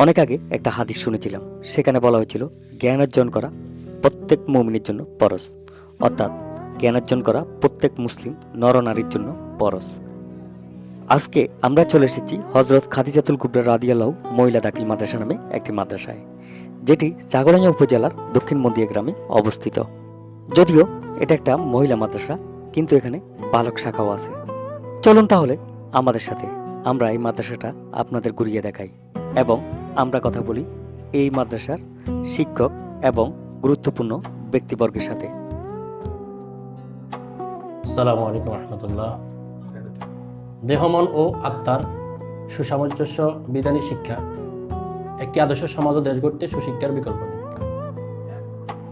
অনেক আগে একটা হাদিস শুনেছিলাম, সেখানে বলা হয়েছিল জ্ঞান অর্জন করা প্রত্যেক মুমিনের জন্য ফরজ, অর্থাৎ জ্ঞান অর্জন করা প্রত্যেক মুসলিম নরনারীর জন্য ফরজ। আজকে আমরা চলে এসেছি হজরত খাদিজাতুল কুবরা রাদিয়াল্লাহু মহিলা দাখিল মাদ্রাসা নামে একটি মাদ্রাসায়, যেটি চাগলাঙ্গা উপজেলার দক্ষিণ মন্দিয়া গ্রামে অবস্থিত। যদিও এটা একটা মহিলা মাদ্রাসা, কিন্তু এখানে বালক শাখাও আছে। চলুন তাহলে আমাদের সাথে আমরা এই মাদ্রাসাটা আপনাদের ঘুরিয়ে দেখাই এবং আমরা কথা বলি এই মাদ্রাসার শিক্ষক এবং গুরুত্বপূর্ণ ব্যক্তিবর্গের সাথে। আসসালামু আলাইকুম রহমতুল্লাহ। দেহমন ও আত্মার সুসামঞ্জস্য বিধানী শিক্ষা একটি আদর্শ সমাজ ও দেশ গড়তে সুশিক্ষার বিকল্প নেই।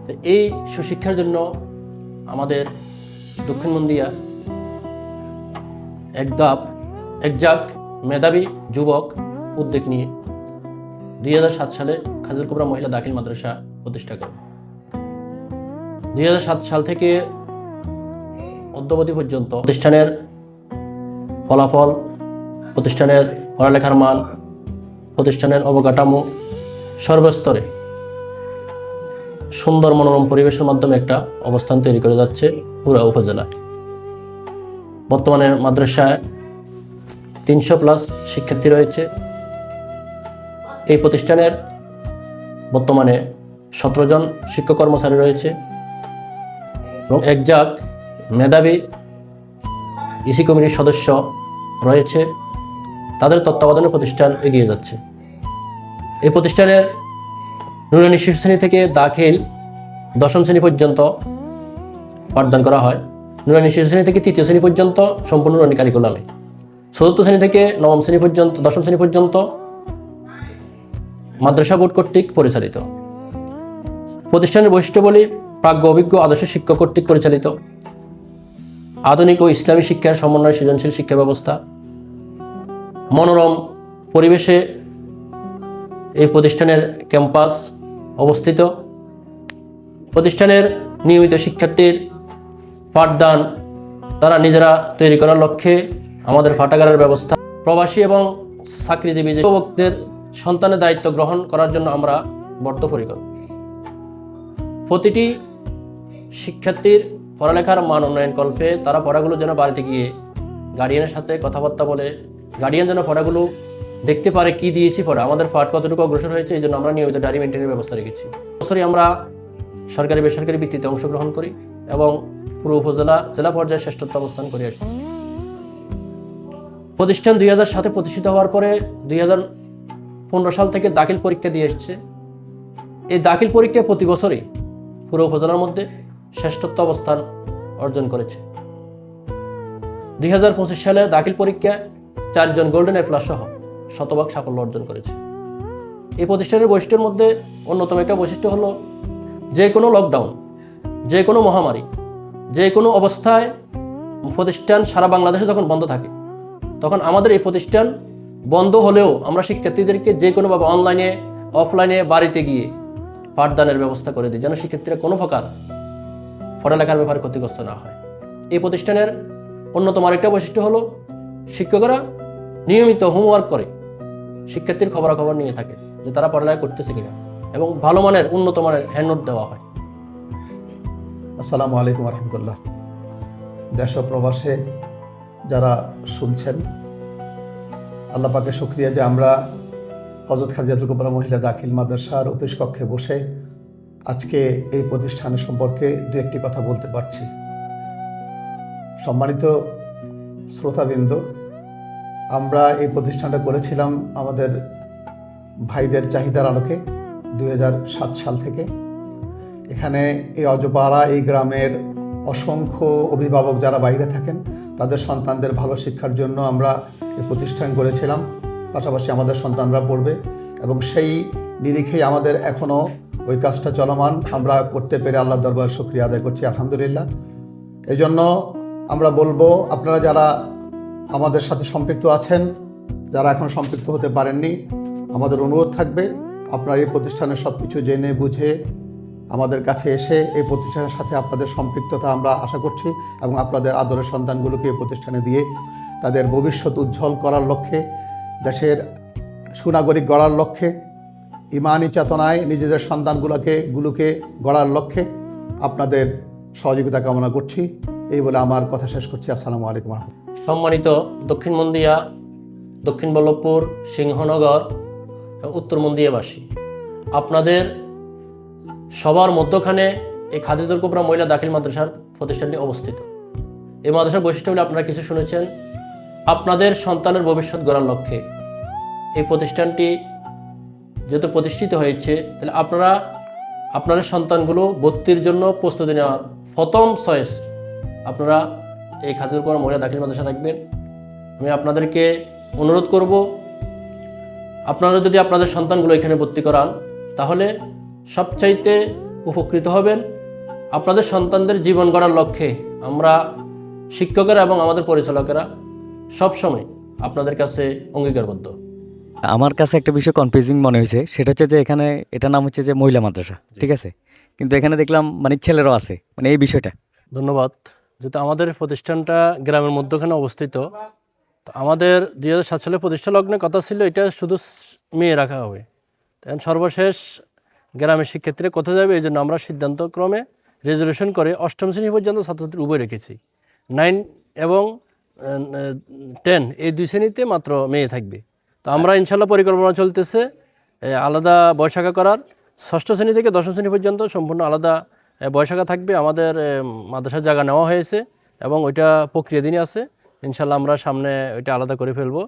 তো এই সুশিক্ষার জন্য আমাদের দক্ষিণ মন্দিয়া একজাক মেধাবী যুবক উদ্যোগ নিয়ে 2007 সালে খাদিজাতুল কুবরা মহিলা দাখিল মাদ্রাসা প্রতিষ্ঠা করে 2007 সাল থেকে অদ্যাবধি পর্যন্ত প্রতিষ্ঠানের ফলাফল, প্রতিষ্ঠানের পড়ালেখার মান, প্রতিষ্ঠানের অবকাঠামো সর্বস্তরে সুন্দর মনোরম পরিবেশের মাধ্যমে একটা অবস্থান তৈরি করে যাচ্ছে পুরা উপজেলায়। বর্তমানে মাদ্রাসায় 300+ শিক্ষার্থী রয়েছে। এই প্রতিষ্ঠানের বর্তমানে 17 জন শিক্ষক কর্মচারী রয়েছে এবং একজাক মেধাবী ইসি কমিটির সদস্য রয়েছে। তাদের তত্ত্বাবধানে প্রতিষ্ঠান এগিয়ে যাচ্ছে। এই প্রতিষ্ঠানের নুরানি শিশু শ্রেণী থেকে দাখিল 10ম শ্রেণী পর্যন্ত পাঠদান করা হয়। নুরানি শিশু শ্রেণী থেকে 3য় শ্রেণী পর্যন্ত সম্পূর্ণ নুরানি কারিকুলামে, 4র্থ শ্রেণী থেকে 9ম শ্রেণী পর্যন্ত 10ম শ্রেণী পর্যন্ত মাদ্রাসা বোর্ড কর্তৃক পরিচালিত। প্রতিষ্ঠানের বৈশিষ্ট্যাবলী প্রাজ্ঞ অভিজ্ঞ আদর্শ শিক্ষক কর্তৃক পরিচালিত, আধুনিক ও ইসলামী শিক্ষার সমন্বয় সৃজনশীল শিক্ষা ব্যবস্থা, মনোরম পরিবেশে এই প্রতিষ্ঠানের ক্যাম্পাস অবস্থিত। প্রতিষ্ঠানের নিয়মিত শিক্ষার্থীর পাঠদান তারা নিজেরা তৈরি করার লক্ষ্যে আমাদের পাঠাগারের ব্যবস্থা। প্রবাসী এবং চাকরিজীবী যুবকদের সন্তানের দায়িত্ব গ্রহণ করার জন্য আমরা বদ্ধপরিকর। প্রতিটি শিক্ষার্থীর পড়ালেখার মান উন্নয়ন কল্পে তারা পড়াগুলো যেন বাড়িতে গিয়ে গার্ডিয়ানের সাথে কথাবার্তা বলে, গার্ডিয়ান যেন পড়াগুলো দেখতে পারে কি দিয়েছি পড়া, আমাদের পাঠ কতটুকু অগ্রসর হয়েছে, এই জন্য আমরা নিয়মিত ডায়েরি মেনটেনের ব্যবস্থা রেখেছি। বছরই আমরা সরকারি বেসরকারি ভিত্তিতে অংশগ্রহণ করি এবং পুরো উপজেলা জেলা পর্যায়ে শ্রেষ্ঠত্ব অবস্থান করে আসছি। প্রতিষ্ঠান 2007 প্রতিষ্ঠিত হওয়ার পরে 2015 সাল থেকে দাখিল পরীক্ষা দিয়ে এসছে। এই দাখিল পরীক্ষা প্রতি বছরই পুরো উপজেলার মধ্যে শ্রেষ্ঠত্ব অবস্থান অর্জন করেছে। 2025 সালে দাখিল পরীক্ষায় 4 জন গোল্ডেন এ প্লাস সহ শতভাগ সাফল্য অর্জন করেছে। এই প্রতিষ্ঠানের বৈশিষ্ট্যের মধ্যে অন্যতম একটা বৈশিষ্ট্য হলো যে কোনো লকডাউন, যে কোনো মহামারী, যে কোনো অবস্থায় প্রতিষ্ঠান সারা বাংলাদেশে যখন বন্ধ থাকে, তখন আমাদের এই প্রতিষ্ঠান বন্ধ হলেও আমরা শিক্ষার্থীদেরকে যে কোনোভাবে অনলাইনে অফলাইনে বাড়িতে গিয়ে পাঠদানের ব্যবস্থা করে দিই, যেন শিক্ষার্থীরা কোনো প্রকার পড়ালেখার ব্যাপারে ক্ষতিগ্রস্ত না হয়। এই প্রতিষ্ঠানের অন্যতম আরেকটা বৈশিষ্ট্য হলো শিক্ষকরা নিয়মিত হোমওয়ার্ক করে শিক্ষার্থীর খবরাখবর নিয়ে থাকে যে তারা পড়ালেখা করতেছে কিনা, এবং ভালো মানের উন্নত মানের হ্যান্ডনোট দেওয়া হয়। আসসালামু আলাইকুম রহমতুল্লাহ। দেশ ও প্রবাসে যারা শুনছেন, আল্লাহ পাকের শুকরিয়া যে আমরা হযরত খাদিজাতুল কুবরা মহিলা দাখিল মাদ্রাসার অফিস কক্ষে বসে আজকে এই প্রতিষ্ঠান সম্পর্কে দু একটি কথা বলতে পারছি। সম্মানিত শ্রোতাবৃন্দ, আমরা এই প্রতিষ্ঠানটা করেছিলাম আমাদের ভাইদের চাহিদার আলোকে 2007 সাল থেকে। এখানে এই অজপাড়া এই গ্রামের অসংখ্য অভিভাবক যারা বাইরে থাকেন, তাদের সন্তানদের ভালো শিক্ষার জন্য আমরা এই প্রতিষ্ঠান করেছিলাম। পাশাপাশি আমাদের সন্তানরা পড়বে এবং সেই নিরিখেই আমাদের এখনও ওই কাজটা চলমান। আমরা করতে পেরে আল্লাহর দরবার শুকরিয়া আদায় করছি, আলহামদুলিল্লাহ। এই জন্য আমরা বলবো, আপনারা যারা আমাদের সাথে সম্পৃক্ত আছেন, যারা এখন সম্পৃক্ত হতে পারেননি, আমাদের অনুরোধ থাকবে আপনারা এই প্রতিষ্ঠানের সব কিছু জেনে বুঝে আমাদের কাছে এসে এই প্রতিষ্ঠানের সাথে আপনাদের সম্পৃক্ততা আমরা আশা করছি এবং আপনাদের আদরের সন্তানগুলোকে এই প্রতিষ্ঠানে দিয়ে তাদের ভবিষ্যৎ উজ্জ্বল করার লক্ষ্যে, দেশের সুনাগরিক গড়ার লক্ষ্যে ইমানি চেতনায় নিজেদের সন্তানগুলোকে গড়ার লক্ষ্যে আপনাদের সহযোগিতা কামনা করছি। এই বলে আমার কথা শেষ করছি। আসসালামু আলাইকুম রহমতুল্লাহ। সম্মানিত দক্ষিণ মন্দিয়া, দক্ষিণ বল্লভপুর, সিংহনগর, উত্তর মন্দিয়াবাসী, আপনাদের সবার মধ্যখানে এই খাদিজাতুল কুবরা মহিলা দাখিল মাদ্রাসার প্রতিষ্ঠানটি অবস্থিত। এই মাদ্রাসার বৈশিষ্ট্যগুলি আপনারা কিছু শুনেছেন। আপনাদের সন্তানের ভবিষ্যৎ গড়ার লক্ষ্যে এই প্রতিষ্ঠানটি যেহেতু প্রতিষ্ঠিত হয়েছে, তাহলে আপনারা আপনাদের সন্তানগুলো ভর্তির জন্য প্রস্তুতি নেওয়ার প্রথম চয়েস আপনারা এই খাদিজাতুল কুবরা মহিলা দাখিল মাদ্রাসা রাখবেন। আমি আপনাদেরকে অনুরোধ করব, আপনারা যদি আপনাদের সন্তানগুলো এখানে ভর্তি করান তাহলে সবচাইতে উপকৃত হবেন। আপনাদের সন্তানদের জীবন গড়ার লক্ষ্যে আমরা শিক্ষকেরা এবং আমাদের পরিচালকেরা সবসময় আপনাদের কাছে অঙ্গীকারবদ্ধ। আমার কাছে একটা বিষয় কনফিউজিং মনে হয়েছে, সেটা হচ্ছে যে এখানে এটার নাম হচ্ছে যে মহিলা মাদ্রাসা, ঠিক আছে, কিন্তু এখানে দেখলাম মানে ছেলেরাও আছে, মানে এই বিষয়টা। ধন্যবাদ। যেহেতু আমাদের প্রতিষ্ঠানটা গ্রামের মধ্যখানে অবস্থিত, তো আমাদের 2007 সালে প্রতিষ্ঠা লগ্নে কথা ছিল এটা শুধু মেয়ে রাখা হবে। তখন সর্বশেষ গ্রামের শিক্ষার্থীরা কোথায় যাবে, এই জন্য আমরা সিদ্ধান্তক্রমে রেজলিউশন করে 8ম শ্রেণী পর্যন্ত ছাত্রছাত্রী উভয় রেখেছি। 9 এবং 10 এই 2 শ্রেণীতে মাত্র মেয়ে থাকবে। তো আমরা ইনশাল্লাহ পরিকল্পনা চলতেছে আলাদা বয়শাখা করার। 6ষ্ঠ শ্রেণী থেকে 10ম শ্রেণী পর্যন্ত সম্পূর্ণ আলাদা বয়শাখা থাকবে। আমাদের মাদ্রাসার জায়গা নেওয়া হয়েছে এবং ওইটা প্রক্রিয়াধীন আছে। ইনশাল্লাহ আমরা সামনে ওইটা আলাদা করে ফেলবো।